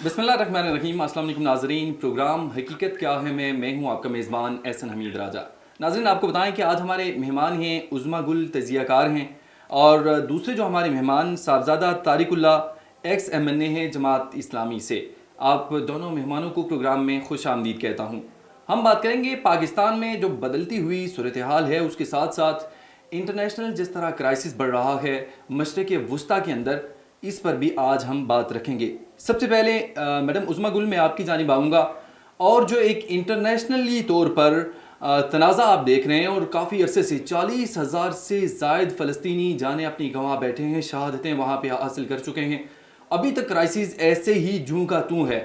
बिस्मिल्लाहिर्रहमानिर्रहीम। अस्सलाम वालेकुम नाज़रीन। प्रोग्राम हकीकत क्या है में मैं हूं आपका मेज़बान एहसन हमीद राजा। नाज़रीन, आपको बताएं कि आज हमारे मेहमान हैं उज़्मा गुल तजियाकार हैं, और दूसरे जो हमारे मेहमान साहबज़ादा तारिकुल्लाह एक्स MNA हैं जमात इस्लामी से। आप दोनों मेहमानों को प्रोग्राम में खुश आमदीद कहता हूँ। हम बात करेंगे पाकिस्तान में जो बदलती हुई सूरत हाल है, उसके साथ साथ इंटरनेशनल जिस तरह क्राइसिस बढ़ रहा है मशरिक़ वस्ता के अंदर, इस पर भी आज हम बात रखेंगे। सबसे पहले मैडम उज़्मा गुल, मैं आपकी जानिब आऊँगा। और जो एक इंटरनेशनली तौर पर तनाज़ा आप देख रहे हैं, और काफ़ी अरसे से 40,000 से ज़ायद फ़लस्तीनी जाने अपनी गंवा बैठे हैं, शहादतें वहाँ पे हासिल कर चुके हैं। अभी तक क्राइसिस ऐसे ही जूं का तूं है,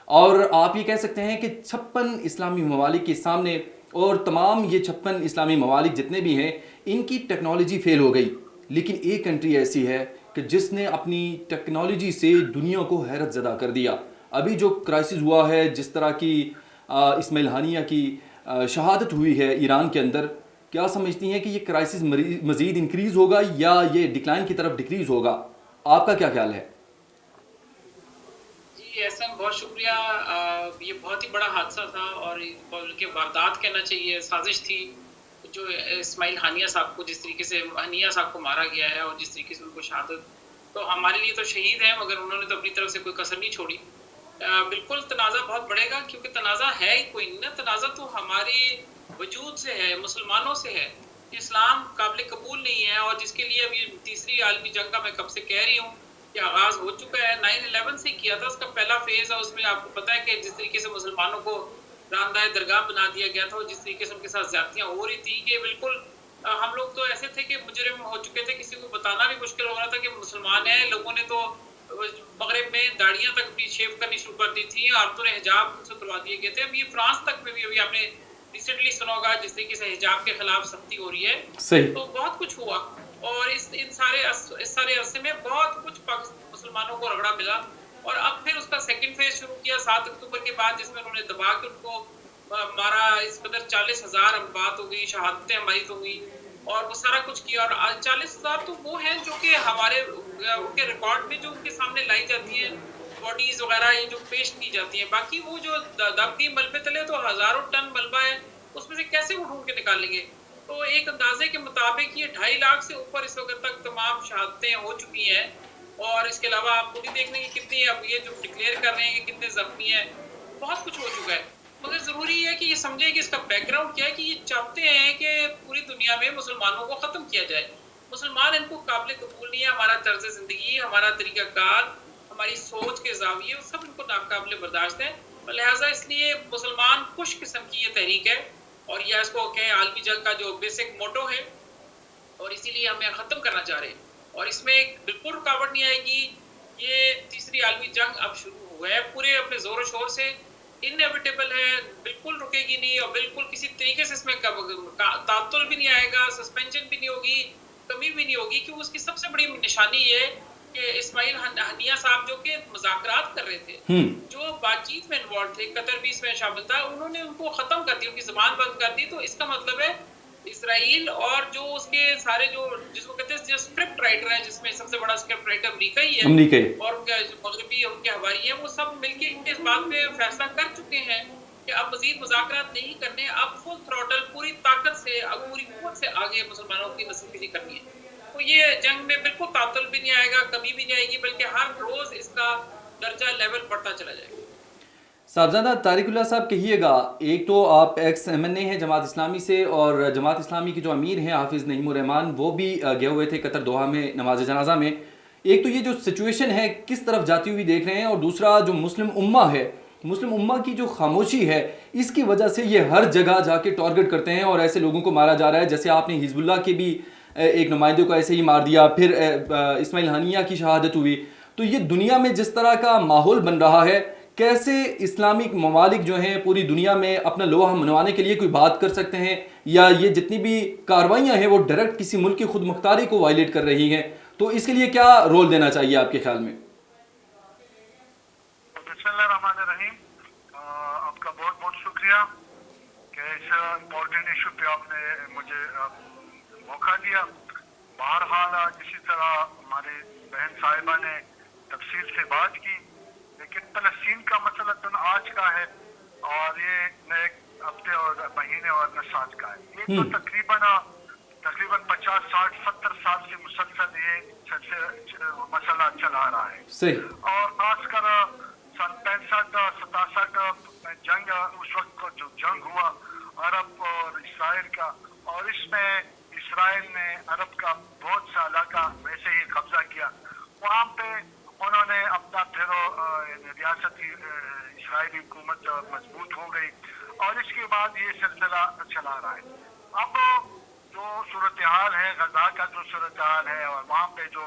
और आप ये कह सकते हैं कि 56 इस्लामी ममालिक के सामने, और तमाम ये 56 इस्लामी ममालिक जितने भी हैं, इनकी टेक्नोलॉजी फ़ेल हो गई। लेकिन एक कंट्री ऐसी है कि जिसने अपनी टेक्नोलॉजी से दुनिया को हैरत ज़दा कर दिया। अभी जो क्राइसिस हुआ है, जिस तरह की इस्माइल हानिया की शहादत हुई है ईरान के अंदर, क्या समझती हैं कि ये क्राइसिस मज़ीद इंक्रीज़ होगा या ये डिक्लाइन की तरफ डिक्रीज़ होगा? आपका क्या ख्याल है? जी एहसन, बहुत शुक्रिया। ये बहुत ही बड़ा हादसा था, और बल्कि वारदात कहना चाहिए, साजिश थी जो इस्माइल हानिया साहब को, जिस तरीके से हानिया साहब को मारा गया है और जिस तरीके से उनको शहादत, तो हमारे लिए तो शहीद है, मगर उन्होंने तो अपनी तरफ से कोई कसर नहीं छोड़ी। बिल्कुल तनाज़ा बहुत बढ़ेगा, क्योंकि तनाज़ा है ही कोई नहीं ना। तनाज़ा तो हमारे वजूद से है, मुसलमानों से है। इस्लाम काबिल कबूल नहीं है, और जिसके लिए अभी तीसरी आलमी जंग का मैं कब से कह रही हूँ कि आगाज़ हो चुका है। 9/11 से किया था, उसका पहला फेज़ है। उसमें आपको पता है कि जिस तरीके से मुसलमानों को रामदाय दरगाह बना दिया गया था, और जिस तरीके से उनके साथ ज़्यादतियाँ हो रही थी, कि बिल्कुल हम लोग तो ऐसे थे कि मुजरिम हो चुके थे, किसी को बताना भी मुश्किल हो रहा था कि मुसलमान हैं। लोगों ने तो मगरब में दाढ़ियाँ तक अपनी शेव करनी शुरू कर दी थी, औरतों ने हिजाब उनसे उतरवा दिए गए थे। अब ये फ्रांस तक में भी अभी आपने रिसेंटली सुना होगा, जिस तरीके से हिजाब के खिलाफ सख्ती हो रही है। सही। तो बहुत कुछ हुआ, और इस सारे अरसे में बहुत कुछ मुसलमानों को रगड़ा मिला। और अब फिर उसका सेकंड फेज शुरू किया 7 अक्टूबर के बाद, जिसमें उन्होंने दबा के उनको मारा। इस कदर 40,000 बात हो गई, शहादतें हमारी तो हुई, और वो सारा कुछ किया। और 40,000 तो वो हैं जो कि हमारे उनके रिकॉर्ड में जो उनके सामने लाई जाती हैं, बॉडीज वगैरह ये जो पेश की जाती हैं। बाकी वो जो दब गई मलबे तले, तो हजारों टन मलबा है, उसमें से कैसे वो ढूंढ के निकालेंगे? तो एक अंदाजे के मुताबिक ये 2.5 लाख से ऊपर इस वक्त तक तमाम शहादतें हो चुकी हैं। और इसके अलावा आप खुद ही देख लें कि कितनी, अब ये जो डिक्लेयर कर रहे हैं कि कितने जख्मी हैं, बहुत कुछ हो चुका है। मगर ज़रूरी है कि ये समझें कि इसका बैकग्राउंड क्या है, कि ये चाहते हैं कि पूरी दुनिया में मुसलमानों को ख़त्म किया जाए। मुसलमान इनको काबिल कबूल नहीं है। हमारा तर्ज ज़िंदगी, हमारा तरीक़ाकार, हमारी सोच के ज़ाविये, वो सब इनको नाकाबिल बर्दाश्त है। लिहाजा इसलिए मुसलमान खुश किस्म की ये तहरीक है, और या इसको कहें आलमी जंग का जो बेसिक मोटो है, और इसीलिए हमें ख़त्म करना चाह रहे हैं। और इसमें बिल्कुल रुकावट नहीं आएगी। ये तीसरी आलमी जंग अब शुरू हुआ है पूरे अपने ज़ोर शोर से, इनएविटेबल है, बिल्कुल रुकेगी नहीं, और बिल्कुल किसी तरीके से इसमें तातुल भी नहीं आएगा, सस्पेंशन भी नहीं होगी, कमी भी नहीं होगी। कि उसकी सबसे बड़ी निशानी ये है कि इस्माइल हानिया साहब जो कि मुज़ाकरात कर रहे थे, जो बातचीत में इन्वॉल्व थे, कतर भी इसमें शामिल था, उन्होंने उनको ख़त्म कर दिया, उनकी ज़बान बंद कर दी। तो इसका मतलब है इसराइल और जो उसके सारे जो, जिसको कहते हैं जो स्क्रिप्ट राइटर है, जिसमें सबसे बड़ा स्क्रिप्ट राइटर अमेरिका ही है, अमरीका। और उनके मगरबी उनके हवारी हैं, वो सब मिलके इनके इस बात पे फैसला कर चुके हैं कि अब मजीद मुज़ाकरात नहीं करने। अब फुल थ्रॉटल, पूरी ताकत से, अब पूरी कुव्वत से आगे मुसलमानों की नस्लकुशी करनी है। तो ये जंग में बिल्कुल तातुल भी नहीं आएगा, कमी भी नहीं आएगी, बल्कि हर रोज़ इसका दर्जा लेवल बढ़ता चला जाएगा। साहबजादा तारिकुल्लाह साहब, कहिएगा, एक तो आप एक्स MNA हैं जमात इस्लामी से, और जमात इस्लामी के जो अमीर हैं हाफिज़ नईमुर रहमान, वो भी गए हुए थे कतर दोहा में नमाज जनाजा में। एक तो ये जो सिचुएशन है किस तरफ जाती हुई देख रहे हैं, और दूसरा जो मुस्लिम उम्मा है, मुस्लिम उम्मा की जो खामोशी है, इसकी वजह से ये हर जगह जाके टारगेट करते हैं और ऐसे लोगों को मारा जा रहा है। जैसे आपने हिजबुल्लाह के भी एक नुमाइंदे को ऐसे ही मार दिया, फिर इस्माइल हानिया की शहादत हुई। तो ये दुनिया में जिस तरह का माहौल बन रहा है, कैसे इस्लामिक ममालिक जो हैं पूरी दुनिया में अपना लोहा मनवाने के लिए कोई बात कर सकते हैं, या ये जितनी भी कार्रवाइयाँ हैं वो डायरेक्ट किसी मुल्क की खुद मुख्तारी को वायलेट कर रही हैं? तो इसके लिए क्या रोल देना चाहिए आपके ख्याल में? बिस्मिल्लाहिर्रहमानिर्रहीम। आपका बहुत बहुत शुक्रिया कि इस इम्पोर्टेंट इशू पे आपने मुझे मौका दिया। बहरहाल इसी तरह हमारे बहन साहिबा ने तफसील से बात की लेकिन फलस्तीन का मसला तो आज का है और ये नए हफ्ते और महीने और न साल का है। ये तो तकरीबन 50, 60, 70 साल से मुसलसल ये मसला चला रहा है। सही। और खासकर सन 65-67 में जंग, उस वक्त को जो जंग हुआ अरब और इसराइल का, और इसमें इसराइल ने अरब का बहुत सा इलाका वैसे ही कब्जा किया। वहाँ पे उन्होंने अपना फिर रियासती इसराइली हुकूमत मजबूत हो गई और इसके बाद ये सिलसिला चला रहा है। अब जो सूरत हाल है, गजा का जो सूरत हाल है और वहाँ पे जो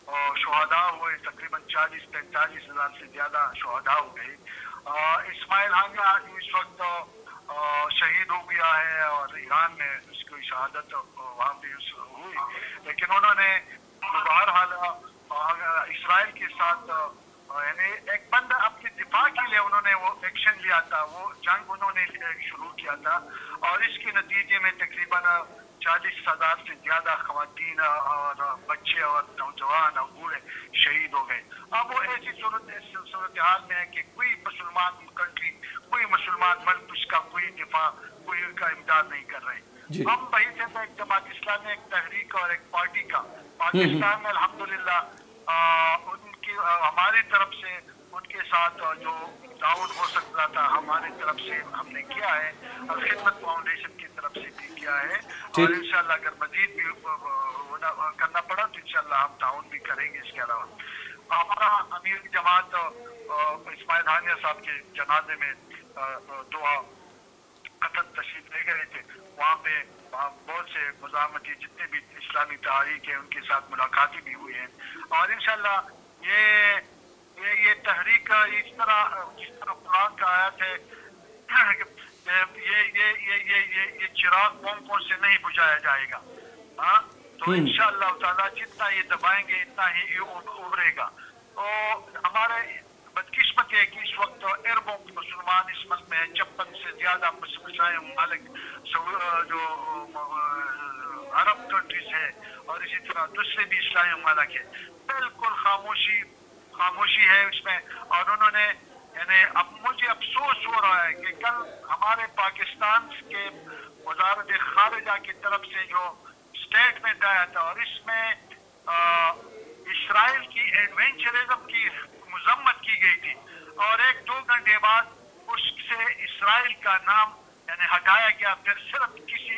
शहादा हुए, तकरीबन 40-45 हज़ार से ज़्यादा शहादा हो गए। इस्माइल हानिया इस वक्त शहीद हो गया है और ईरान में उसकी शहादत वहाँ पे हुई, लेकिन उन्होंने बहरहाल इसराइल के साथ यानी एक बंदा अपने दिफा के लिए उन्होंने वो एक्शन लिया था, वो जंग उन्होंने शुरू किया था और इसके नतीजे में तकरीबन 40,000 से ज्यादा खवातीन और बच्चे और नौजवान और बूढ़े शहीद हो गए। अब वो ऐसी सूरत हाल में है कि कोई मुसलमान कंट्री, कोई मुसलमान मुल्क उसका कोई दिफा, कोई उनका इमदाद नहीं कर रहे। हम वही से एक जमात इस्लामी, एक तहरीक और एक पार्टी का पाकिस्तान में अल्हम्दुलिल्लाह उनकी हमारी तरफ से उनके साथ जो ताउन हो सकता था हमारी तरफ से हमने किया है और खिदमत फाउंडेशन की तरफ से भी किया है और इंशाल्लाह अगर मजीद भी करना पड़ा तो इंशाल्लाह हम ताउन भी करेंगे। इसके अलावा हमारा अमीर की जमात इस्माइल हानिया साहब के जनाजे में दुआ कतल तशरीफ ले गए थे। वहाँ पे बहुत से मुजामती जितने भी इस्लामी तहरीक है उनके साथ मुलाकातें भी हुई हैं और इंशाल्लाह ये तहरीक इस तरह जिस तरह कुरान का आयत है ये चिराग कौन से नहीं बुझाया जाएगा। हाँ, तो इंशाअल्लाह ताला जितना ये दबाएंगे इतना ही ये उभरेगा। तो हमारे बदकिस्मत है कि इस वक्त अरबों मुसलमान इस मुल्क में 56 से ज्यादा ममालिक जो अरब कंट्रीज है और इसी तरह दूसरे भी इस्लामी ममालिक है, बिल्कुल खामोशी है इसमें। और उन्होंने यानी अब मुझे अफसोस हो रहा है कि कल हमारे पाकिस्तान के वजारत खारिजा की तरफ से जो स्टेटमेंट आया था और इसमें इसराइल की एडवेंचरिज्म की मजम्मत की गई थी और 1-2 घंटे बाद उससे इसराइल का नाम यानी हटाया गया। फिर सिर्फ किसी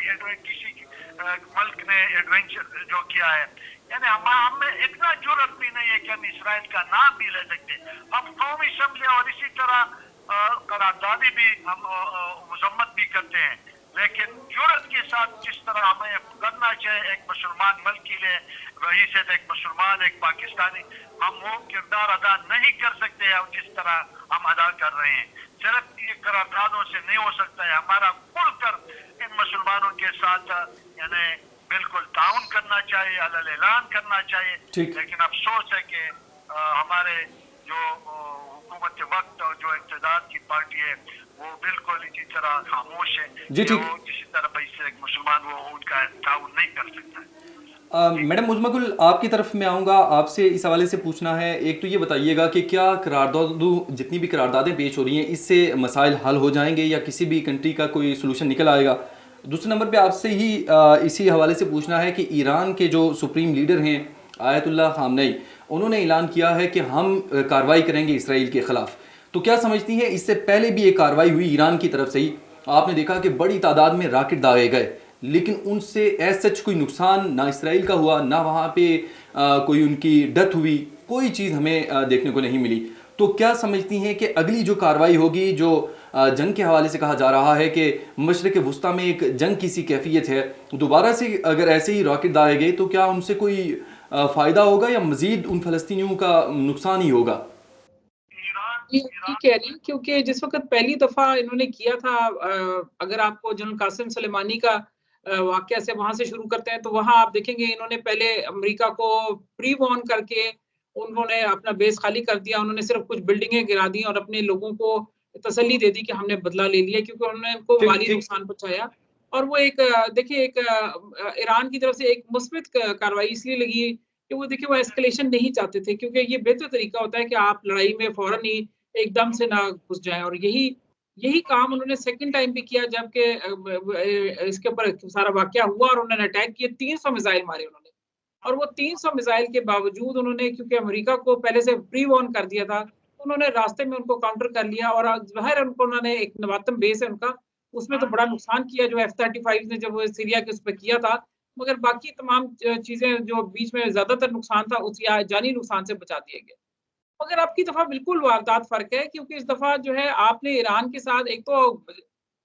मुल्क ने एडवेंचर जो किया है, यानी हम में इतना जुर्रत भी नहीं है कि हम इसराइल का नाम भी ले सकते। हम कौमी असम्बली और इसी तरह करारदादी भी हम मजम्मत भी करते हैं, लेकिन जुर्रत के साथ जिस तरह हमें करना चाहिए एक मुसलमान मुल्क के लिए, वही से एक मुसलमान एक पाकिस्तानी हम वो किरदार अदा नहीं कर सकते हैं जिस तरह हम अदा कर रहे हैं। सिर्फ ये करारदादों से नहीं हो सकता है, हमारा खुलकर इन मुसलमानों के साथ यानी बिल्कुल ताउन करना चाहिए, अलल ऐलान करना चाहिए। लेकिन अफसोस है कि हमारे जो हुकूमत वक्त और जो इक़्तिदार की पार्टी है वो बिल्कुल इसी तरह खामोश है। वो किसी तरह से एक मुसलमान वो उनका ताउन नहीं कर सकता है। मैडम उज़्मा गुल, आपकी तरफ में आऊँगा, आपसे इस हवाले से पूछना है। एक तो ये बताइएगा कि क्या करारदादों जितनी भी करारदादें पेश हो रही हैं इससे मसाइल हल हो जाएंगे या किसी भी कंट्री का कोई सोल्यूशन निकल आएगा? दूसरे नंबर पे आपसे ही इसी हवाले से पूछना है कि ईरान के जो सुप्रीम लीडर हैं आयतुल्लाह ख़ामनेई, उन्होंने ऐलान किया है कि हम कार्रवाई करेंगे इसराइल के ख़िलाफ़। तो क्या समझती हैं, इससे पहले भी एक कार्रवाई हुई ईरान की तरफ से ही, आपने देखा कि बड़ी तादाद में रॉकेट दागे गए, लेकिन उनसे एज सच कोई नुकसान ना इसराइल का हुआ, ना वहाँ पे कोई उनकी डेथ हुई, कोई चीज़ हमें देखने को नहीं मिली। तो क्या समझती हैं कि अगली जो कार्रवाई होगी, जो जंग के हवाले से कहा जा रहा है कि मशरिक़ वुस्ता में एक जंग की सी कैफियत है, दोबारा से अगर ऐसे ही रॉकेट दागे गए तो क्या उनसे कोई फ़ायदा होगा या मज़ीद उन फ़लस्तीनियों का नुकसान ही होगा? ये कह रही हूँ क्योंकि जिस वक्त पहली दफ़ा इन्होंने किया था, अगर आपको जनरल कासिम सुलेमानी का वाक़या से वहाँ से शुरू करते हैं तो वहाँ आप देखेंगे इन्होंने पहले अमेरिका को प्री वॉर्न करके उन्होंने अपना बेस खाली कर दिया। उन्होंने सिर्फ कुछ बिल्डिंगें गिरा दी और अपने लोगों को तसल्ली दे दी कि हमने बदला ले लिया, क्योंकि उन्होंने उनको माली नुकसान पहुंचाया। और वो एक देखिए एक ईरान की तरफ से एक मुस्बित कार्रवाई इसलिए लगी कि वो देखिए वो एस्केलेशन नहीं चाहते थे, क्योंकि ये बेहतर तरीका होता है कि आप लड़ाई में फौरन ही ایک دم سے نہ گھس جائیں. اور یہی کام انہوں نے سیکنڈ ٹائم بھی کیا جب کہ اس کے اوپر سارا واقعہ ہوا اور انہوں نے اٹیک کیے. 300 میزائل مارے انہوں نے. اور وہ 300 میزائل کے باوجود انہوں نے، کیونکہ امریکہ کو پہلے سے پری وارن کر دیا تھا، انہوں نے راستے میں ان کو کاؤنٹر کر لیا. اور ظاہر ان کو انہوں نے ایک نواتم بیس ہے ان کا، اس میں تو بڑا نقصان کیا جو F-35 نے جب وہ سیریا کے اس پہ کیا تھا. مگر باقی تمام چیزیں جو بیچ میں زیادہ تر نقصان تھا اس یا جانی نقصان سے بچا دیے گئے. مگر اب کی دفعہ بالکل واردات فرق ہے، کیونکہ اس دفعہ جو ہے آپ نے ایران کے ساتھ ایک تو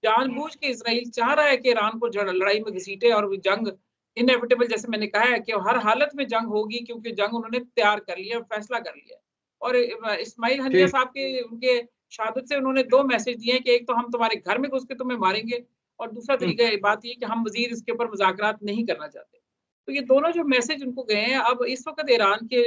جان بوجھ کے اسرائیل چاہ رہا ہے کہ ایران کو لڑائی میں گھسیٹے اور وہ جنگ انیویٹیبل، جیسے میں نے کہا ہے کہ ہر حالت میں جنگ ہوگی، کیونکہ جنگ انہوں نے تیار کر لیا، فیصلہ کر لیا. اور اسماعیل ہنیہ ٹھیک. صاحب کے ان کے شہادت سے انہوں نے 2 میسج دیے ہیں کہ ایک تو ہم تمہارے گھر میں گھس کے تمہیں ماریں گے، اور دوسرا ہم، طریقہ بات یہ کہ ہم مزید اس کے اوپر مذاکرات نہیں کرنا چاہتے. تو یہ دونوں جو میسج ان کو گئے ہیں، اب اس وقت ایران کے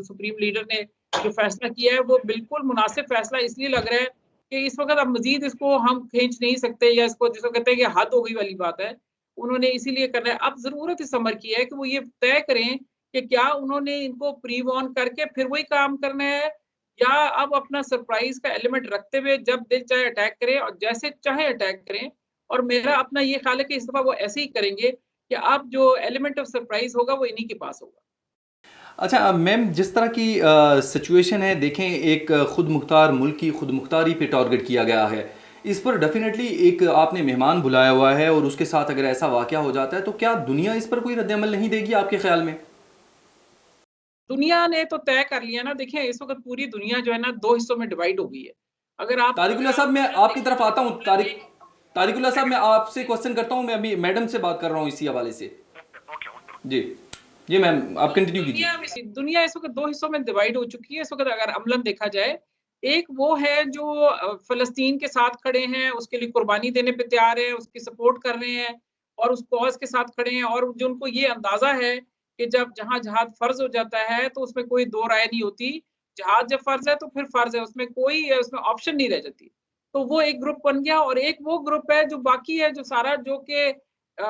سپریم لیڈر نے جو فیصلہ کیا ہے وہ بالکل مناسب فیصلہ اس لیے لگ رہا ہے کہ اس وقت اب مزید اس کو ہم کھینچ نہیں سکتے، یا اس کو جس کو کہتے ہیں کہ حد ہو گئی والی بات ہے. انہوں نے اسی لیے کرنا ہے. اب ضرورت اس امر کی ہے کہ وہ یہ طے کریں کہ کیا انہوں نے ان کو پری وارن کر کے پھر وہی کام کرنا ہے، یا اب اپنا سرپرائز کا ایلیمنٹ رکھتے ہوئے جب دل چاہے اٹیک کریں اور جیسے چاہے اٹیک کریں. اور میرا اپنا یہ خیال ہے کہ اس دفعہ وہ ایسے ہی کریں گے کہ اب جو ایلیمنٹ آف سرپرائز ہوگا وہ انہی کے پاس ہوگا. اچھا میم، جس طرح کی سچویشن ہے، دیکھیں ایک خود مختار ملک کی خود مختاری پہ ٹارگٹ کیا گیا ہے. اس پر ڈیفینیٹلی ایک آپ نے مہمان بلایا ہوا ہے، اور اس کے ساتھ اگر ایسا واقعہ ہو جاتا ہے تو کیا دنیا اس پر کوئی رد عمل نہیں دے گی آپ کے خیال میں؟ دنیا نے تو طے کر لیا نا. دیکھیں اس وقت پوری دنیا جو ہے نا 2 حصوں میں ڈیوائڈ ہو گئی ہے. طارق اگر اللہ صاحب، آپ میں ماڈرن آپ کی طرف آتا ہوں. طارق اللہ صاحب، میں آپ سے کوسچن کرتا ہوں. میں ابھی میڈم سے بات کر رہا ہوں اسی حوالے سے. جی جی میم، آپ کنٹینیو کیجیے. دنیا اس وقت 2 حصوں میں ڈیوائڈ ہو چکی ہے. اس وقت اگر عملاً دیکھا جائے، ایک وہ ہے جو فلسطین کے ساتھ کھڑے ہیں، اس کے لیے قربانی دینے پہ تیار ہیں، اس کی سپورٹ کر رہے ہیں اور اس کاز کے ساتھ کھڑے ہیں. اور جو ان کو یہ اندازہ ہے کہ جب جہاں جہاد فرض ہو جاتا ہے تو اس میں کوئی دو رائے نہیں ہوتی. جہاد جب فرض ہے تو پھر فرض ہے، اس میں کوئی اس میں آپشن نہیں رہ جاتی. تو وہ ایک گروپ بن گیا. اور ایک وہ گروپ ہے جو باقی ہے، جو سارا جو کہ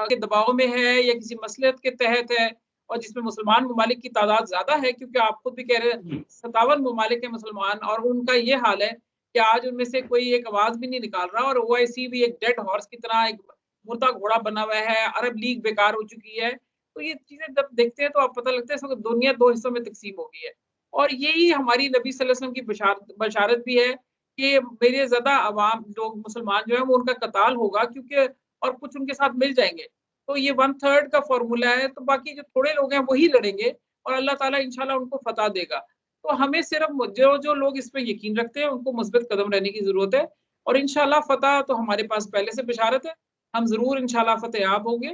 کے دباؤ میں ہے یا کسی مصلحت کے تحت ہے، اور جس میں مسلمان ممالک کی تعداد زیادہ ہے، کیونکہ آپ خود بھی کہہ رہے ہیں 57 ممالک ہیں مسلمان، اور ان کا یہ حال ہے کہ آج ان میں سے کوئی ایک آواز بھی نہیں نکال رہا. اور OIC بھی ایک ڈیڈ ہارس کی طرح ایک مردہ گھوڑا بنا ہوا ہے. عرب لیگ بیکار ہو چکی ہے. تو یہ چیزیں جب دیکھتے ہیں تو آپ پتہ لگتا ہے اس وقت دنیا 2 حصوں میں تقسیم ہو گئی ہے. اور یہی ہماری نبی صلی اللہ علیہ وسلم کی بشارت بھی ہے کہ میرے زیادہ عوام لوگ مسلمان جو ہیں وہ ان کا قتال ہوگا، کیونکہ اور کچھ ان کے ساتھ مل جائیں گے. تو یہ 1/3 کا فارمولا ہے. تو باقی جو تھوڑے لوگ ہیں وہی لڑیں گے، اور اللہ تعالیٰ انشاءاللہ ان کو فتح دے گا. تو ہمیں صرف جو لوگ اس پہ یقین رکھتے ہیں ان کو مثبت قدم رہنے کی ضرورت ہے. اور انشاءاللہ فتح تو ہمارے پاس پہلے سے بشارت ہے. ہم ضرور انشاءاللہ فتح یاب ہوں گے.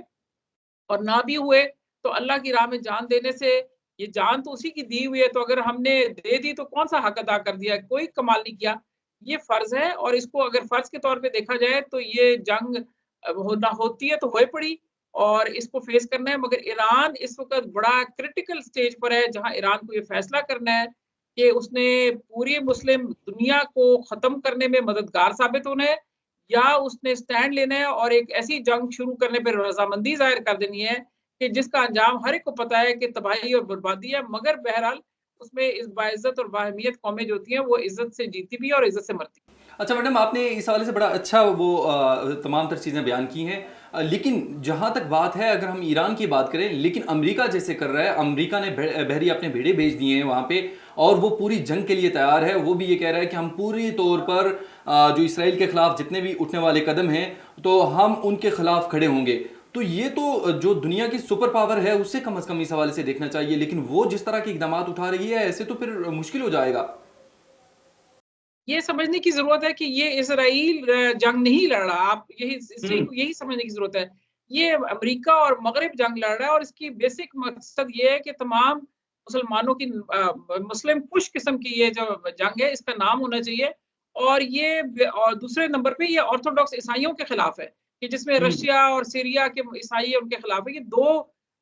اور نہ بھی ہوئے تو اللہ کی راہ میں جان دینے سے، یہ جان تو اسی کی دی ہوئی ہے، تو اگر ہم نے دے دی تو کون سا حق ادا کر دیا؟ کوئی کمال نہیں کیا. یہ فرض ہے، اور اس کو اگر فرض کے طور پہ دیکھا جائے تو یہ جنگ ہونا ہوتی ہے تو ہوئے پڑی، اور اس کو فیس کرنا ہے. مگر ایران اس وقت بڑا کرٹیکل سٹیج پر ہے، جہاں ایران کو یہ فیصلہ کرنا ہے کہ اس نے پوری مسلم دنیا کو ختم کرنے میں مددگار ثابت ہونا ہے، یا اس نے سٹینڈ لینا ہے اور ایک ایسی جنگ شروع کرنے پہ رضامندی ظاہر کر دینی ہے کہ جس کا انجام ہر ایک کو پتہ ہے کہ تباہی اور بربادی ہے. مگر بہرحال اس میں اس باعزت اور باہمیت قومیں جو ہوتی ہیں وہ عزت سے جیتی بھی اور عزت سے مرتی بھی. اچھا میڈم، آپ نے اس حوالے سے بڑا اچھا وہ تمام تر چیزیں بیان کی ہیں. لیکن جہاں تک بات ہے، اگر ہم ایران کی بات کریں، لیکن امریکہ جیسے کر رہا ہے، امریکہ نے بحری اپنے بھیڑے بھیج دیے ہیں وہاں پہ، اور وہ پوری جنگ کے لیے تیار ہے. وہ بھی یہ کہہ رہا ہے کہ ہم پوری طور پر جو اسرائیل کے خلاف جتنے بھی اٹھنے والے قدم ہیں تو ہم ان کے خلاف کھڑے ہوں گے. تو یہ تو جو دنیا کی سپر پاور ہے اس سے کم از کم اس حوالے سے دیکھنا چاہیے. لیکن وہ جس طرح کے اقدامات اٹھا رہی ہے، ایسے تو پھر مشکل ہو جائے گا. یہ سمجھنے کی ضرورت ہے کہ یہ اسرائیل جنگ نہیں لڑ رہا. آپ یہی سمجھنے کی ضرورت ہے. یہ امریکہ اور مغرب جنگ لڑ رہا ہے، اور اس کی بیسک مقصد یہ ہے کہ تمام مسلمانوں کی مسلم کش قسم کی یہ جو جنگ ہے اس کا نام ہونا چاہیے. اور یہ اور دوسرے نمبر پہ یہ آرتھوڈاکس عیسائیوں کے خلاف ہے، کہ جس میں رشیا اور سیریا کے عیسائی ان کے خلاف ہے. یہ دو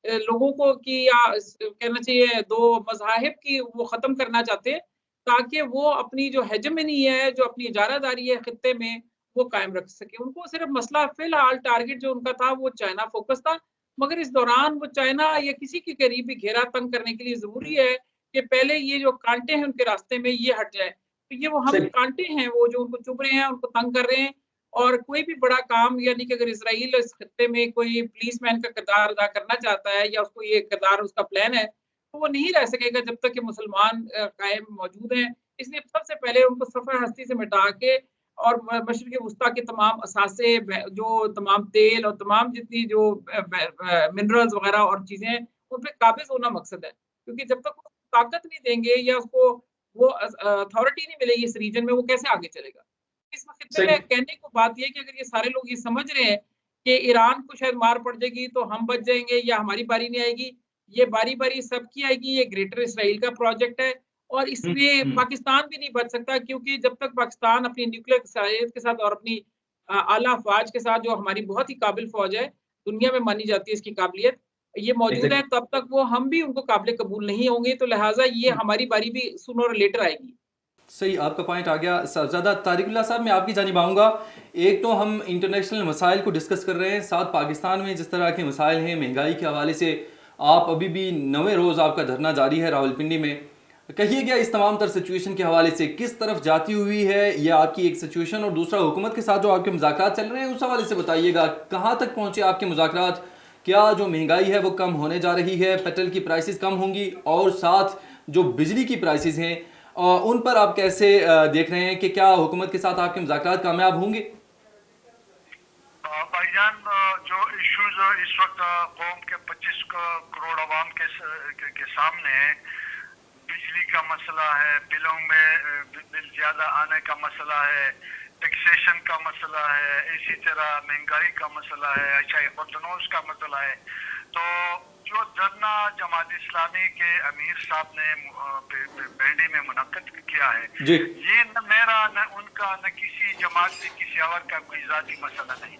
لوگوں کو کی، یا کہنا چاہیے دو مذاہب کی وہ ختم کرنا چاہتے ہیں، تاکہ وہ اپنی جو ہیجمنی ہے، جو اپنی اجارہ داری ہے خطے میں، وہ قائم رکھ سکے. ان کو صرف مسئلہ فی الحال ٹارگٹ جو ان کا تھا وہ چائنا فوکس تھا. مگر اس دوران وہ چائنا یا کسی کے قریب بھی گھیرا تنگ کرنے کے لیے ضروری ہے کہ پہلے یہ جو کانٹے ہیں ان کے راستے میں یہ ہٹ جائے. तो ये वो हम सही कांटे हैं वो जो उनको चुभ रहे हैं, उनको तंग कर रहे हैं। और कोई भी बड़ा काम यानी कि अगर इज़राइल इस खत्ते में कोई पुलिसमैन का किरदार अदा करना चाहता है या उसको ये किरदार उसका प्लान है, तो वो नहीं रह सकेगा जब तक कि मुसलमान कायम मौजूद हैं। इसलिए सबसे पहले उनको सफ़र हस्ती से मिटा के और मशरिक़ वुस्ता के तमाम असासे जो तमाम तेल और तमाम जितनी जो मिनरल्स वग़ैरह और चीज़ें हैं, उन पे काबिज़ होना मकसद है। क्योंकि जब तक वो ताकत नहीं देंगे या उसको वो अथॉरिटी नहीं मिलेगी इस रीजन में, वो कैसे आगे चलेगा? इस खित्ते सही में कहने को बात ये है कि अगर ये सारे लोग ये समझ रहे हैं कि ईरान को शायद मार पड़ जाएगी तो हम बच जाएँगे या हमारी बारी नहीं आएगी, ये बारी-बारी सबकी आएगी, ये ग्रेटर इज़राइल का प्रोजेक्ट है और हुँ, इसमें हुँ। पाकिस्तान भी नहीं बच सकता क्योंकि जब तक पाकिस्तान अपनी न्यूक्लियर सलाहियत के साथ और अपनी आला अफ़वाज के साथ जो हमारी बहुत ही काबिल फ़ौज है, दुनिया में मानी जाती है इसकी काबिलियत, ये मौजूद है एग्ज़ैक्टली। तब तक वो हम भी उनको काबिल कबूल नहीं होंगे, तो लिहाज़ा ये हुँ। हमारी बारी भी सूनर और लेटर आएगी। सही, आपका पॉइंट आ गया। साहबज़ादा तारिकुल्लाह साहब, मैं आपकी जानिब आऊँगा। एक तो हम इंटरनेशनल मसाइल को डिस्कस कर रहे हैं, साथ पाकिस्तान में जिस तरह के मसाइल हैं, महंगाई के हवाले से आप अभी भी 9वें रोज़ आपका धरना जारी है रावलपिंडी में। कहिएगा इस तमाम तर सिचुएशन के हवाले से किस तरफ जाती हुई है ये आपकी एक सिचुएशन, और दूसरा हुकूमत के साथ जो आपके मुज़ाकरात चल रहे हैं उस हवाले से बताइएगा, कहाँ तक पहुँचे आपके मुज़ाकरात? क्या जो महंगाई है वो कम होने जा रही है, पेट्रोल की प्राइसेस कम होंगी, और साथ जो बिजली की प्राइसेस हैं उन पर आप कैसे देख रहे हैं कि क्या हुकूमत के साथ आपके मुज़ाकरात कामयाब होंगे? भाईजान, जो इश्यूज इस वक्त कौम के 25 करोड़ आवाम के सामने है, बिजली का मसला है, बिलों में बिल ज्यादा आने का मसला है, टैक्सेशन का मसला है, इसी तरह महंगाई का मसला है, चाहे खुर्दनोश का मसला है। तो जो धरना जमात इस्लामी के अमीर साहब ने बैंडी में मुनक्कद किया है, जी। ये न मेरा न उनका न किसी जमात से किसी और का कोई ज़ाती मसला नहीं,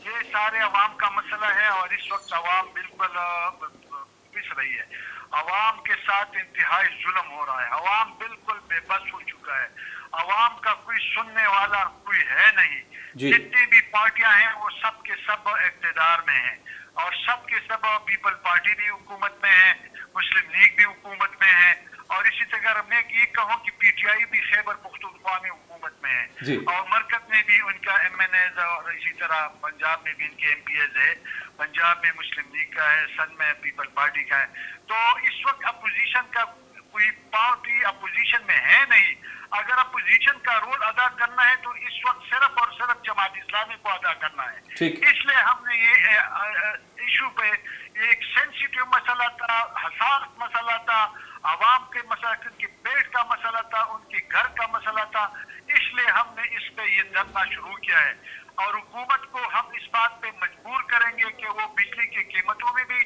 ये सारे अवाम का मसला है। और इस वक्त अवाम बिल्कुल पिस रही है, अवाम के साथ इंतहाई जुल्म हो रहा है, अवाम बिल्कुल बेबस हो चुका है, अवाम का कोई सुनने वाला कोई है नहीं। जितनी भी पार्टियां हैं वो सब के सब इक़्तिदार में हैं, और सब के सब पीपल पार्टी भी हुकूमत में है, मुस्लिम लीग भी हुकूमत में है, और इसी तरह मैं ये कहूँ कि पीटीआई भी खैबर पख्तूनख्वा में हुकूमत में है, और मरकज में भी उनका MNAs, और इसी तरह पंजाब में भी इनके MPs है, पंजाब में मुस्लिम लीग का है, सन में पीपल पार्टी का है। तो इस वक्त अपोजिशन का कोई पार्टी अपोजिशन में है नहीं। अगर अपोजिशन का रोल अदा करना है तो इस वक्त सिर्फ और सिर्फ जमात इस्लामी को अदा करना है। इसलिए हमने ये इशू पे एक सेंसिटिव मसला था, हसास मसला था, आवाम के मसाकिन की पेट का मसला था, उनके घर का मसला था, इसलिए हमने इस पे ये धरना शुरू किया है। और हुकूमत को हम इस बात पे मजबूर करेंगे कि वो बिजली की कीमतों में भी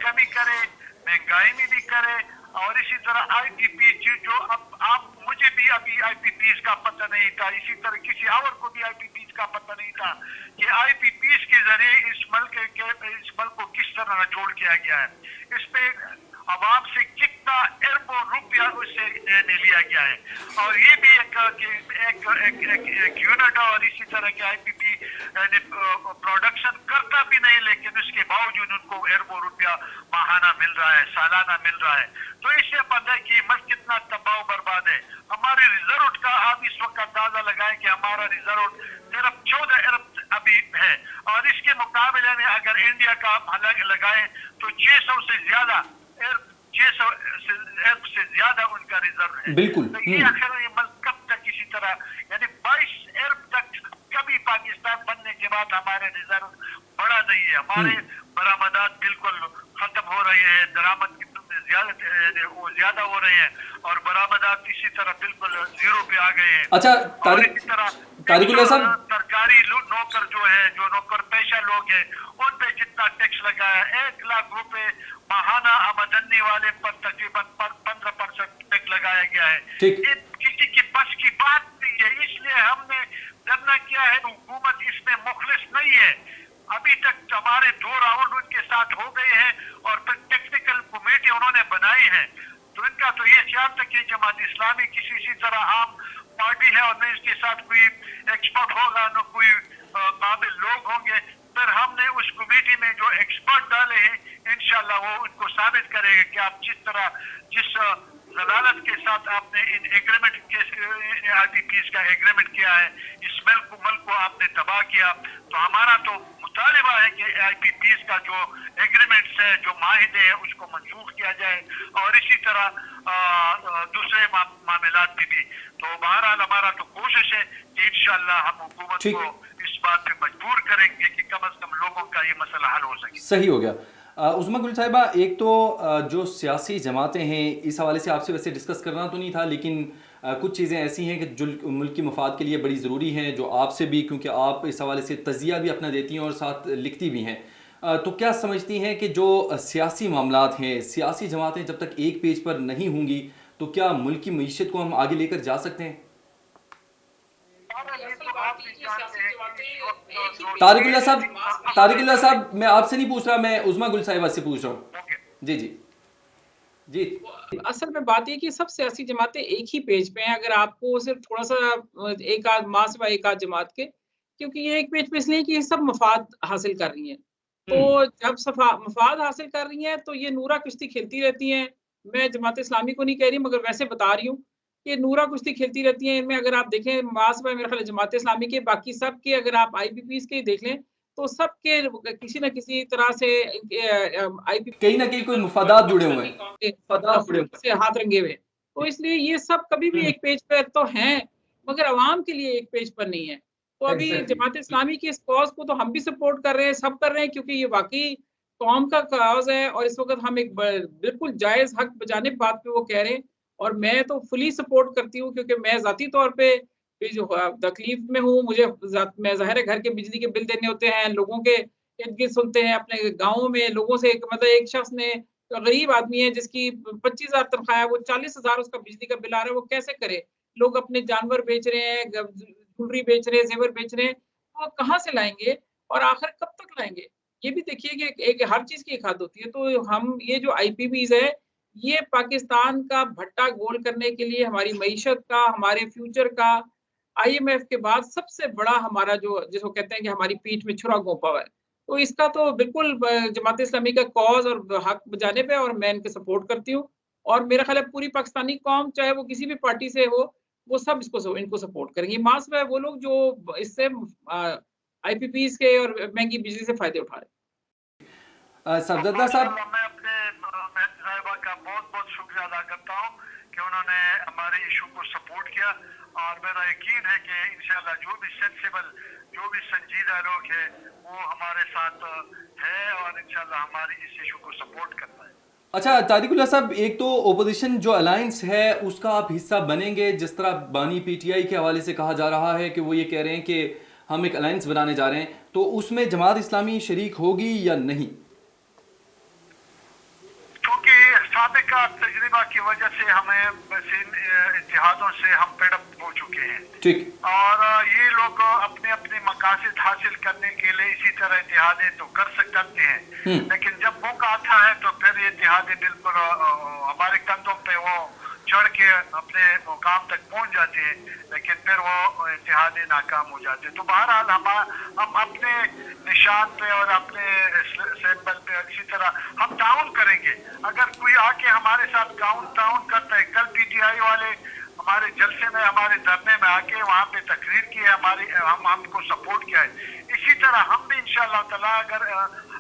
कमी करे, महंगाई में भी करे, और इसी तरह IPP जो अब आप मुझे भी अभी IPPs का पता नहीं था, इसी तरह किसी और को भी IPPs का पता नहीं था कि IPPs के जरिए इस मुल्क को किस तरह निचोड़ किया गया है, इस पे आवाम से कितना अरबों रुपया उससे लिया गया है। और ये भी एक यूनिट, और इसी तरह के IPP प्रोडक्शन करता भी नहीं, लेकिन उसके बावजूद उनको अरबों रुपया माहाना मिल रहा है, सालाना मिल रहा है। तो इससे पता है कि मुल्क कितना तबाह बर्बाद है। हमारे रिजर्व का आप इस वक्त अंदाजा लगाएं कि हमारा रिजर्व सिर्फ 14 अरब अभी है, और इसके मुकाबले में अगर इंडिया का अलग लगाएं तो 600 से ज्यादा उनका रिजर्व है। बिल्कुल। तो ये आखिर ये मुल्क कब तक इसी तरह, यानी 22 अरब तक कभी पाकिस्तान बनने के बाद हमारे रिजर्व बड़ा नहीं है, हमारे बरामदात बिल्कुल खत्म हो रही है, दरामद ज्यादा हो रहे हैं, और बरामदात इसी तरह बिल्कुल जीरो पे आ गए हैं। अच्छा, और इसी तरह तारिकुल्लाह साहब, सरकारी नौकर जो है, जो नौकर पेशा लोग हैं, उन पे जितना टैक्स लगाया, 1 लाख रुपए माहाना आमदनी वाले पर तकरीबन 15% टैक्स लगाया गया है। किसी की बस की बात नहीं है, इसलिए हमने धरना किया है। हुकूमत इसमें मुखलिस नहीं है, अभी तक हमारे 2 राउंड उनके साथ हो गए हैं, और फिर टेक्निकल कमेटी उन्होंने बनाई है। तो इनका तो ये ख्याल था कि जमात इस्लामी किसी तरह आम पार्टी है, और न इसके साथ कोई एक्सपर्ट होगा, न कोई काबिल लोग होंगे। फिर हमने उस कमेटी में जो एक्सपर्ट डाले हैं, इंशाल्लाह वो उनको साबित करेंगे कि आप जिस जलालत के साथ आपने इन एग्रीमेंट के IPPs का एग्रीमेंट किया है, इस मुल्क को आपने तबाह किया। तो हमारा तो मुतालिबा है कि IPPs का जो एग्रीमेंट्स है, जो माहिदे हैं, उसको मंसूख किया जाए और इसी तरह दूसरे मामलात में भी। तो बहरहाल हमारा तो कोशिश है कि इंशाअल्लाह हम हुकूमत को इस बात पे मजबूर करेंगे कि कम से कम लोगों का ये मसला हल हो सके। सही हो गया। उज़्मा गुल साहिबा, एक तो जो सियासी जमातें हैं, इस हवाले से आपसे वैसे डिस्कस करना तो नहीं था, लेकिन कुछ चीज़ें ऐसी हैं कि जो मुल्क की मफाद के लिए बड़ी ज़रूरी हैं, जो आपसे भी, क्योंकि आप इस हवाले से तज़िया भी अपना देती हैं और साथ लिखती भी हैं, तो क्या समझती हैं कि जो सियासी मामलात हैं, सियासी जमातें जब तक एक पेज पर नहीं होंगी तो क्या मुल्क की मईशत को हम आगे लेकर जा सकते हैं? तारिकुल्लाह साहब, मैं आपसे नहीं पूछ रहा, मैं उज़्मा गुल साहिबा से पूछ रहा हूँ। जी जी जी। असल में बात ये कि सब सियासी जमातें एक ही पेज पे हैं, अगर आपको सिर्फ थोड़ा सा एक आध मासिवा एक आध जमात के, क्योंकि ये एक पेज पे इसलिए कि ये सब मफाद हासिल कर रही हैं। तो जब मफाद हासिल कर रही हैं तो ये नूरा कुश्ती खेलती रहती हैं। मैं जमात इस्लामी को नहीं कह रही, मगर वैसे बता रही हूँ कि नूरा कुश्ती खेलती रहती हैं। इनमें अगर आप देखें मासिवा मेरे ख्याल जमात इस्लामी के, बाकी सब के अगर आप IPPs के देख लें तो सबके किसी न किसी तरह से IPP कहीं ना कहीं कोई मुफादात जुड़े हुए हैं। से हाथ रंगे हुए। तो इसलिए ये सब कभी भी एक पेज पर तो हैं, मगर अवाम के लिए एक पेज पर नहीं है। तो अभी जमात इस्लामी की इस कॉज़ को तो हम भी सपोर्ट कर रहे हैं, सब कर रहे हैं, क्योंकि ये वाक़ई कौम का कॉज़ है और इस वक़्त हम एक बिल्कुल जायज़ हक बजानिब बात पे वो कह रहे हैं और मैं तो फुली सपोर्ट करती हूँ, क्योंकि मैं ज़ाती तौर पे भी जो तकलीफ़ में हूँ, मुझे मैं ज़ाहिर है घर के बिजली के बिल देने होते हैं, लोगों के इर्द-गिर्द सुनते हैं, अपने गाँव में लोगों से मतलब एक शख़्स ने, तो गरीब आदमी है जिसकी 25,000 तनख्वाह है, वो 40,000 उसका बिजली का बिल आ रहा है, वो कैसे करे? लोग अपने जानवर बेच रहे हैं, ज्वेलरी बेच रहे हैं, ज़ेवर बेच रहे हैं, तो वो कहाँ से लाएँगे और आखिर कब तक लाएँगे? ये भी देखिए कि एक हर चीज़ की एक हद होती है, तो हम ये जो IPPs है, ये पाकिस्तान का भट्टा गोल करने के लिए, हमारी मईशत का, हमारे फ्यूचर का, IMF के बाद सबसे बड़ा हमारा जो जिसको कहते हैं कि हमारी पीठ में छुरा घोंपा हुआ है। तो इसका तो बिल्कुल जमात इस्लामी का कॉज़ और हक बजानिब है और मैं इनके सपोर्ट करती हूँ और मेरा ख़्याल है पूरी पाकिस्तानी कौम, चाहे वो किसी भी पार्टी से हो, वो सब इनको सपोर्ट करेंगे। मास में वो लोग जो इससे IPPs के और महँगी बिजली से फ़ायदे उठा रहे हैं। सफदरजंग साहब, मैं अपने बहन साहिबा का बहुत बहुत शुक्रिया अदा करता हूँ कि उन्होंने हमारे इशू को सपोर्ट किया और मेरा यकीन है कि इंशाल्लाह जो भी सेंसिबल, जो भी संजीदा लोग हैं वो हमारे साथ है और इंशाल्लाह हमारी इस इशू को सपोर्ट करता है। अच्छा तारिकुल्लाह साहब, एक तो ओपोजिशन जो अलायंस है उसका आप हिस्सा बनेंगे, जिस तरह बानी PTI के हवाले से कहा जा रहा है कि वो ये कह रहे हैं कि हम एक अलायंस बनाने जा रहे हैं, तो उसमें जमात इस्लामी शरीक होगी या नहीं? क्योंकि साबिका तजर्बा की वजह से हमें इत्तेहादों से हम पेड़अप हो चुके हैं, ठीक, और ये लोग अपने अपने मकासद हासिल करने के लिए इसी तरह इत्तेहादें तो कर सकते हैं, लेकिन जब मौका आता है तो फिर ये इत्तेहादें बिल्कुल हमारे कंधों पे वो चढ़ के अपने मुकाम तक पहुंच जाते हैं, लेकिन फिर वो इत्तेहादें नाकाम हो जाते हैं। तो बहरहाल हम अपने निशान पे और अपने सिंबल पे इसी तरह हम ताउन करेंगे। अगर कोई आके हमारे साथ ताउन करता है, कल PTI वाले हमारे जलसे में, हमारे धरने में आके वहाँ पे तकरीर की है, हमको सपोर्ट किया है। इसी तरह हम भी इंशाअल्लाह ताला अगर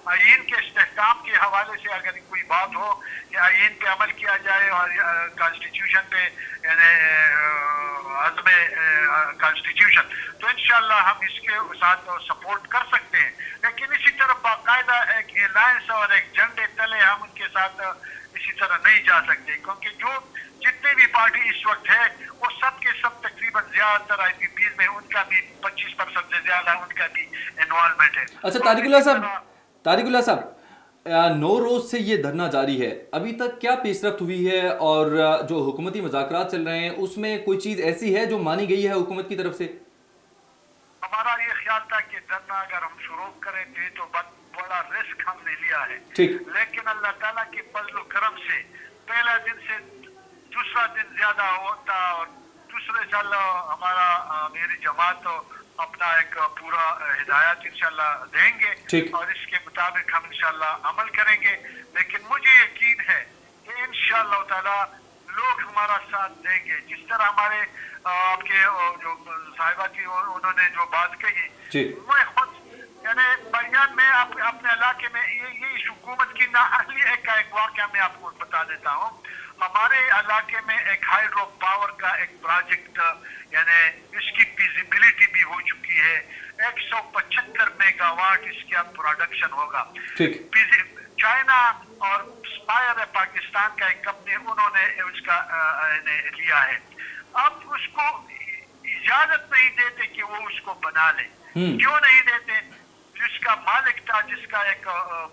आईन के इस्तेहकाम के हवाले से अगर कोई बात हो कि आईन पे अमल किया जाए और कॉन्स्टिट्यूशन पे यानी अज़्म कॉन्स्टिट्यूशन, तो इंशाअल्लाह हम इसके साथ सपोर्ट कर सकते हैं। लेकिन इसी तरह बाकायदा एक अलायंस और एक झंडे तले हम उनके साथ इसी तरह नहीं जा सकते, क्योंकि जो जितने भी पार्टी इस वक्त है वो सब के सब तकरीबन ज्यादातर IPPs में उनका भी 25% से ज्यादा उनका भी इन्वॉल्वमेंट है। अच्छा तारिकुल्लाह साहब, 9 रोज़ से ये धरना जारी है, अभी तक क्या पेशरफ्त हुई है और जो हुकूमती मुज़ाकरात चल रहे हैं उसमें कोई चीज़ ऐसी है जो मानी गई है हुकूमत की तरफ से? हमारा ये ख्याल था कि धरना अगर हम शुरू करें थे तो बड़ा रिस्क हमने लिया है, ठीक, लेकिन अल्लाह ताला के फजल करम से पहला दिन से दूसरा दिन ज्यादा होता और दूसरे साल हमारा मेरी जमात अपना एक पूरा हिदायत इंशाल्लाह देंगे और इसके मुताबिक हम इंशाल्लाह अमल करेंगे। लेकिन मुझे यकीन है कि इंशाल्लाह ताला लोग हमारा साथ देंगे। जिस तरह हमारे आपके जो साहिबा की उन्होंने जो बात कही, जी मैं खुद यानी बयान में अपने इलाके में ये इस हुकूमत की नाअहली एक वाक़या मैं आपको बता देता हूँ। हमारे इलाके में एक हाइड्रो पावर का एक प्रोजेक्ट यानी इसकी फिजिबिलिटी भी हो चुकी है। 175 मेगावाट इसका प्रोडक्शन होगा। ठीक चाइना और स्पायर है पाकिस्तान का एक कंपनी, उन्होंने उसका लिया है। अब उसको इजाजत नहीं देते कि वो उसको बना ले। क्यों नहीं देते? जिसका मालिक था, जिसका एक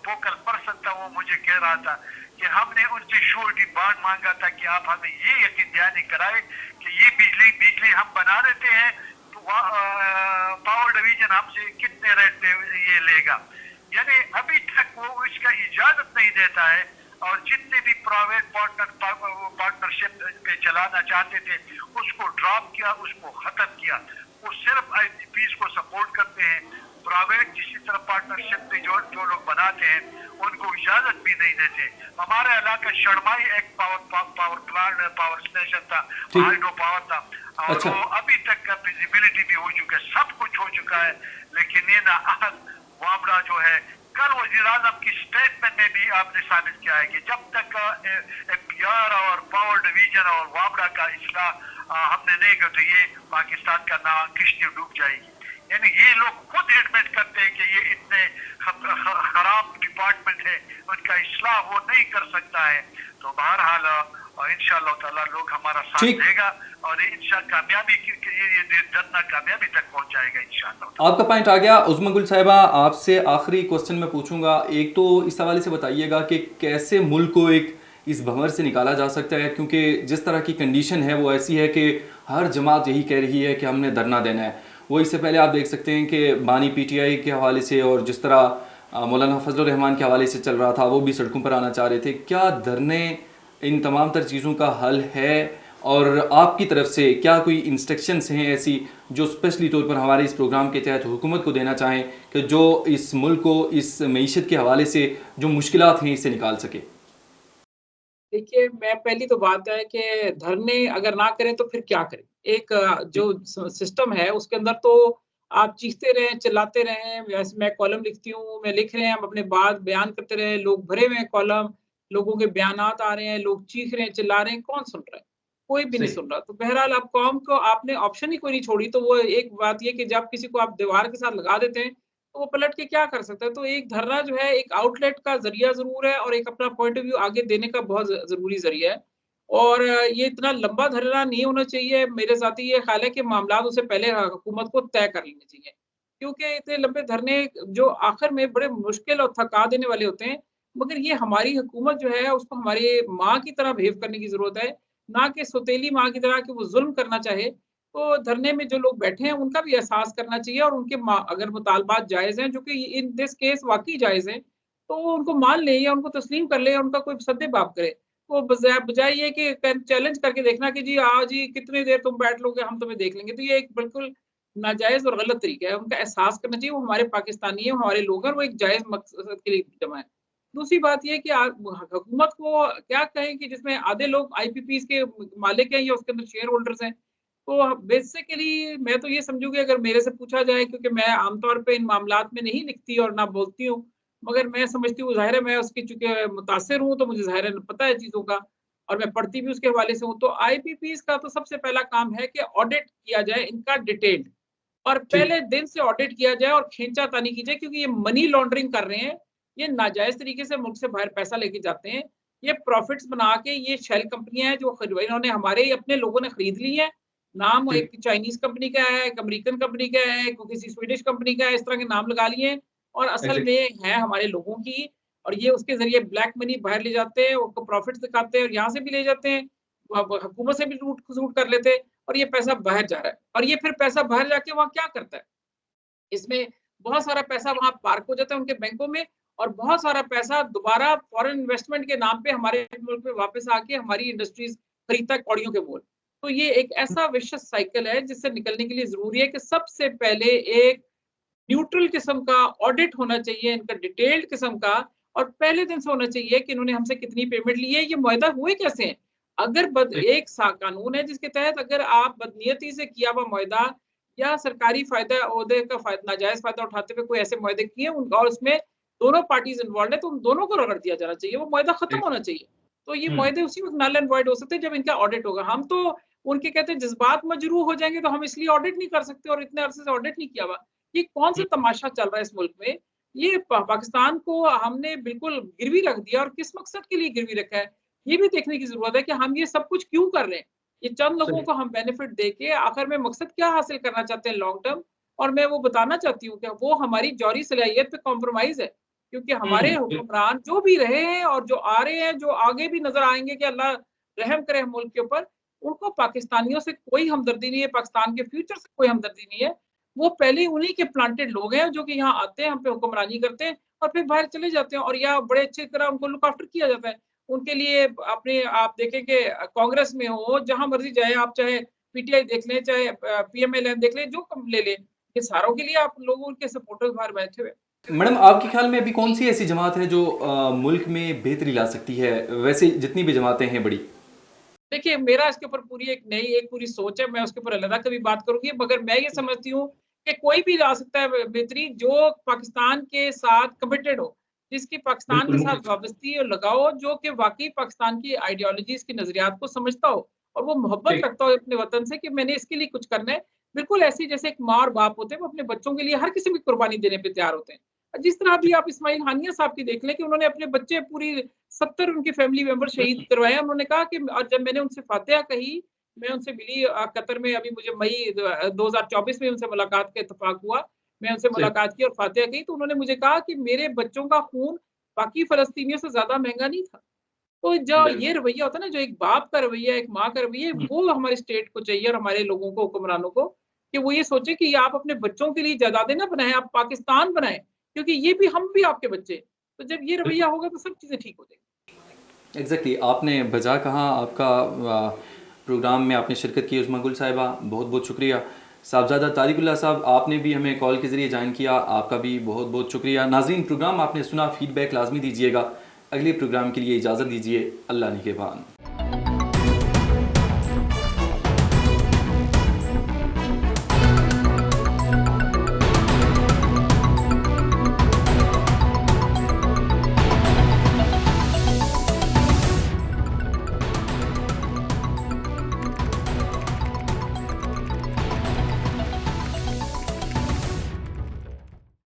वोकल पर्सन था, वो मुझे कह रहा था कि हमने उनसे श्योरिटी बॉन्ड मांगा था कि आप हमें ये यकीन दहानी कराए कि ये बिजली हम बना देते हैं तो पावर डिवीजन हमसे कितने रेट पे ये लेगा। यानी अभी तक वो इसका इजाजत नहीं देता है। और जितने भी प्राइवेट पार्टनरशिप पे चलाना चाहते थे उसको ड्रॉप किया, उसको खत्म किया। वो सिर्फ आईपीपीज को सपोर्ट करते हैं। प्राइवेट किसी तरह पार्टनरशिप पे जो लोग बनाते हैं उनको इजाजत भी नहीं देते। हमारे इलाका शर्माई एक पावर प्लांट पावर स्टेशन था, हाइड्रो पावर था, और अच्छा। वो अभी तक का फिजिबिलिटी भी हो चुका है, सब कुछ हो चुका है। लेकिन ये नाअहल वाबड़ा जो है, कल वज़ीर आज़म की स्टेटमेंट में भी आपने साबित किया है कि जब तक एफपीआर और पावर डिवीजन और वाबड़ा का इस्लाह हमने नहीं किया तो ये पाकिस्तान का नाम किश्ती डूब जाएगी। यानी ये लोग खुद एडमिट करते हैं कि ये इतने खराब डिपार्टमेंट है, उनका इस्लाह वो नहीं कर सकता है। तो बहरहाल इंशाअल्लाह ताला लोग हमारा साथ देगा और इंशाअल्लाह कामयाबी ये धरना कामयाबी तक पहुंच जाएगा इंशाअल्लाह। आपका पॉइंट आ गया। उज़्मा गुल साहिबा, आपसे आखिरी क्वेश्चन मैं पूछूंगा। एक तो इस हवाले से बताइएगा कि कैसे मुल्क को एक इस भंवर से निकाला जा सकता है, क्योंकि जिस तरह की कंडीशन है वो ऐसी है कि हर जमात यही कह रही है कि हमने धरना देना है। वो इससे पहले आप देख सकते हैं कि बानी पीटीआई के हवाले से और जिस तरह मौलाना फजलुर रहमान के हवाले से चल रहा था, वो भी सड़कों पर आना चाह रहे थे। क्या धरने इन तमाम तर चीज़ों का हल है? और आपकी तरफ से क्या कोई इंस्ट्रक्शंस हैं ऐसी जो स्पेशली तौर पर हमारे इस प्रोग्राम के तहत हुकूमत को देना चाहें कि जो इस मुल्क को इस मईशत के हवाले से जो मुश्किलात हैं इससे निकाल सके? देखिए, मैं पहली तो बात है कि धरने अगर ना करें तो फिर क्या करें? एक जो सिस्टम है उसके अंदर तो आप चीखते रहें, चिल्लाते रहें। वैसे मैं कॉलम लिखती हूँ, मैं लिख रहे हैं, हम अपने बात बयान करते रहें, लोग भरे हुए हैं कॉलम, लोगों के बयानात आ रहे हैं, लोग चीख रहे हैं, चिल्ला रहे हैं, कौन सुन रहा है? कोई भी नहीं सही। सुन रहा। तो बहरहाल अब कौम को आपने ऑप्शन ही कोई नहीं छोड़ी। तो वो एक बात ये कि जब किसी को आप दीवार के साथ लगा देते हैं, तो वो पलट के क्या कर सकता है? तो एक धरना जो है एक आउटलेट का ज़रिया ज़रूर है और एक अपना पॉइंट ऑफ व्यू आगे देने का बहुत ज़रूरी ज़रिया है। और ये इतना लंबा धरना नहीं होना चाहिए। मेरे साथ ये ख़्याल है कि मामलात उससे पहले हुकूमत को तय कर लेने चाहिए। क्योंकि इतने लंबे धरने जो आखिर में बड़े मुश्किल और थका देने वाले होते हैं। मगर ये हमारी हुकूमत जो है उसको हमारी माँ की तरह बिहेव करने की ज़रूरत है, ना कि सौतेली माँ की तरह कि वो ज़ुल्म करना चाहे। तो धरने में जो लोग बैठे हैं उनका भी एहसास करना चाहिए और उनके अगर मुतालबात जायज़ हैं, जो कि इन दिस केस वाक़ई जायज़ हैं, तो वो उनको मान लें या उनको तस्लीम कर लें या उनका कोई सद्दे-बाब करे। वो बजाय ये कि चैलेंज करके देखना कि जी हाँ जी, कितनी देर तुम बैठ लोगे, हम तुम्हें देख लेंगे। तो ये एक बिल्कुल नाजायज़ और गलत तरीका है। उनका एहसास करना चाहिए वो हमारे पाकिस्तानी हैं, वो हमारे लोग हैं और वो एक जायज़ मकसद के लिए जमा है। दूसरी बात ये है कि हुकूमत को क्या कहें कि जिसमें आधे लोग आईपीपीज़ के मालिक हैं या उसके अंदर शेयर होल्डर्स हैं। तो बेसिकली मैं तो ये समझूँगी, अगर मेरे से पूछा जाए, क्योंकि मैं आमतौर पे इन मामलात में नहीं लिखती और ना बोलती हूँ, मगर मैं समझती हूँ, ज़ाहिर है मैं उसकी चूँकि मुतासिर हूँ, तो मुझे ज़ाहिर है पता है चीज़ों का और मैं पढ़ती भी उसके हवाले से हूँ। तो आईपीपीज़ का तो सबसे पहला काम है कि ऑडिट किया जाए इनका डिटेल्ड, और ठीक। पहले दिन से ऑडिट किया जाए और खींचातानी की जाए, क्योंकि ये मनी लॉन्ड्रिंग कर रहे हैं। ये नाजायज़ तरीके से मुल्क से बाहर पैसा लेके जाते हैं। ये प्रॉफिट्स बना के ये शेल कंपनियाँ हैं जो इन्होंने हमारे ही अपने लोगों ने खरीद ली हैं। नाम ठीक। एक चाइनीज़ कंपनी का है, एक अमेरिकन कंपनी का है, किसी स्वीडिश कंपनी का है, इस तरह के नाम लगा लिए हैं और असल एग्जैक्ट। में है हमारे लोगों की। और ये उसके ज़रिए ब्लैक मनी बाहर ले जाते हैं, उनको प्रॉफिट्स दिखाते हैं और यहाँ से भी ले जाते हैं। हुकूमत से भी लूट-खसूट कर लेते हैं और ये पैसा बाहर जा रहा है। और ये फिर पैसा बाहर जाके वहाँ क्या करता है? इसमें बहुत सारा पैसा वहाँ पार्क हो जाता है उनके बैंकों में और बहुत सारा पैसा दोबारा फॉरेन इन्वेस्टमेंट के नाम पे हमारे मुल्क में वापस आके हमारी इंडस्ट्रीज़ खरीदता है कौड़ियों के मोल। तो ये एक ऐसा विशियस साइकिल है जिससे निकलने के लिए ज़रूरी है कि सबसे पहले एक न्यूट्रल किस्म का ऑडिट होना चाहिए, इनका डिटेल्ड किस्म का, और पहले दिन से होना चाहिए कि इन्होंने हमसे कितनी पेमेंट ली है, ये मुआहदा हुए कैसे हैं? अगर एक सा कानून है जिसके तहत अगर आप बदनीयती से किया हुआ मुआहदा या सरकारी फायदा ओहदे का नाजायज फायदा उठाते हुए कोई ऐसे मुआहदे किए और उसमें दोनों पार्टीज इन्वॉल्व है तो उन दोनों को रगड़ दिया जाना चाहिए, वो मुआहदा खत्म होना चाहिए। तो ये मुआहदे उसी वक्त नल एंड वॉइड हो सकते हैं जब इनका ऑडिट होगा। हम तो उनके कहते हैं जज्बात मजरूह हो जाएंगे तो हम इसलिए ऑडिट नहीं कर सकते और इतने अरसे से ऑडिट नहीं किया हुआ। ये कौन सा तमाशा चल रहा है इस मुल्क में? ये पाकिस्तान को हमने बिल्कुल गिरवी रख दिया और किस मकसद के लिए गिरवी रखा है, ये भी देखने की जरूरत है कि हम ये सब कुछ क्यों कर रहे हैं। ये चंद लोगों को हम बेनिफिट देके आखिर में मकसद क्या हासिल करना चाहते हैं लॉन्ग टर्म। और मैं वो बताना चाहती हूँ कि वो हमारी जौहरी सलाहियत पे कॉम्प्रोमाइज है, क्योंकि हमारे हुक्मरान जो भी रहे हैं और जो आ रहे हैं, जो आगे भी नजर आएंगे कि अल्लाह रहम करे हम मुल्क के ऊपर, उनको पाकिस्तानियों से कोई हमदर्दी नहीं है, पाकिस्तान के फ्यूचर से कोई हमदर्दी नहीं है। वो पहले उन्हीं के प्लांटेड लोग हैं जो कि यहाँ आते हैं, हम पे हुक्मरानी करते हैं और फिर बाहर चले जाते हैं और या बड़े अच्छी तरह उनको लुक आफ्टर किया जाता है। उनके लिए अपने आप देखें कि कांग्रेस में हो, जहाँ मर्ज़ी जाएँ आप, चाहे पीटीआई देख लें, चाहे पीएमएल देख लें, जो कम ले लें। ये सारों के लिए आप लोगों के सपोर्टर्स बाहर बैठे हुए हैं। मैडम, आपके ख्याल में अभी कौन सी ऐसी जमात है जो मुल्क में बेहतरी ला सकती है? वैसे जितनी भी जमातें हैं बड़ी। देखिए, मेरा इसके ऊपर पूरी एक पूरी सोच है, मैं उसके ऊपर अलग कभी बात करूँगी, मगर मैं ये समझती हूँ कि कोई भी ला सकता है बेहतरी जो पाकिस्तान के साथ कमिटेड हो, जिसकी पाकिस्तान के साथ वाबस्ती और लगाव हो, जो कि वाक़ई पाकिस्तान की आइडियोलॉजीज़ की नज़रियात को समझता हो और वो मोहब्बत रखता हो अपने वतन से कि मैंने इसके लिए कुछ करना है। बिल्कुल ऐसे ही जैसे एक माँ और बाप होते हैं, वो अपने बच्चों के लिए हर किसी भी कुर्बानी देने पे तैयार होते हैं। जिस तरह अभी आप इस्माइल हानिया साहब की देख लें कि उन्होंने अपने बच्चे पूरी 70 उनके फैमिली मेंबर शहीद करवाए। उन्होंने कहा कि और जब मैंने उनसे फातिहा कही, मैं उनसे मिली कतर में, अभी मुझे मई 2024 में उनसे मुलाकात का इत्तेफाक हुआ। मैं उनसे मुलाकात की और फातिहा कही तो उन्होंने मुझे कहा कि मेरे बच्चों का खून बाकी फ़लस्तीनियों से ज़्यादा महँगा नहीं था। तो जो ये रवैया होता है ना, जो एक बाप का रवैया, एक माँ का रवैया, वो हमारी स्टेट को चाहिए और हमारे लोगों को, हुक्मरानों को, कि वो ये सोचे कि आप अपने बच्चों के लिए जायदादें ना बनाएँ, आप पाकिस्तान बनाएँ, क्योंकि ये भी हम भी आपके बच्चे हैं। तो जब ये रवैया होगा तो सब चीज़ें ठीक हो जाएँगी। एग्जैक्टली, आपने बजा कहा। आपका प्रोग्राम में आपने शिरकत की उज़्मा गुल साहिबा, बहुत बहुत शुक्रिया। साहबजादा तारिकुल्लाह साहब, आपने भी हमें कॉल के ज़रिए ज्वाइन किया, आपका भी बहुत बहुत शुक्रिया। नाज़रीन, प्रोग्राम आपने सुना, फीडबैक लाजमी दीजिएगा। अगले प्रोग्राम के लिए इजाज़त दीजिए। अल्लाह निगहबान।